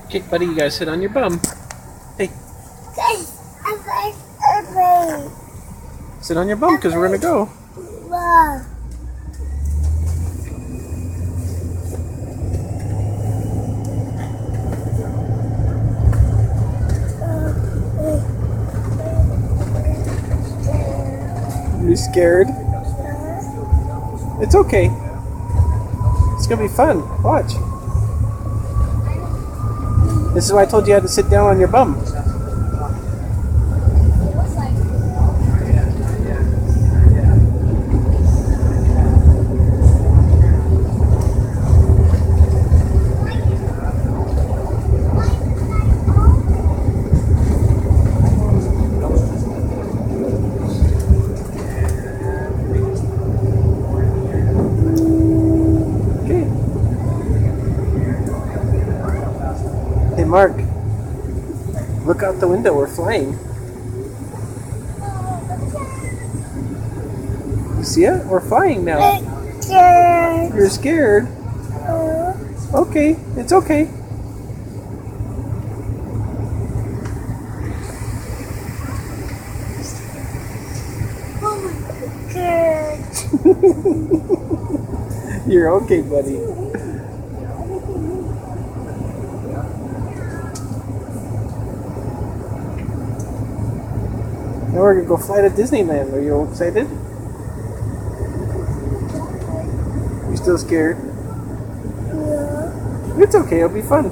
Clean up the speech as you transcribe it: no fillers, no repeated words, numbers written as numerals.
Okay, buddy, you gotta sit on your bum. Hey, sit on your bum because we're gonna go. You scared? It's okay. It's gonna be fun. Watch. This is why I told you how to sit down on your bum. Okay. Hey, Mark. Look out the window. We're flying. You see it? We're flying now. You're scared? Okay. It's okay. You're okay, buddy. Now we're gonna go fly to Disneyland. Are you excited? You still scared? Yeah. It's okay. It'll be fun.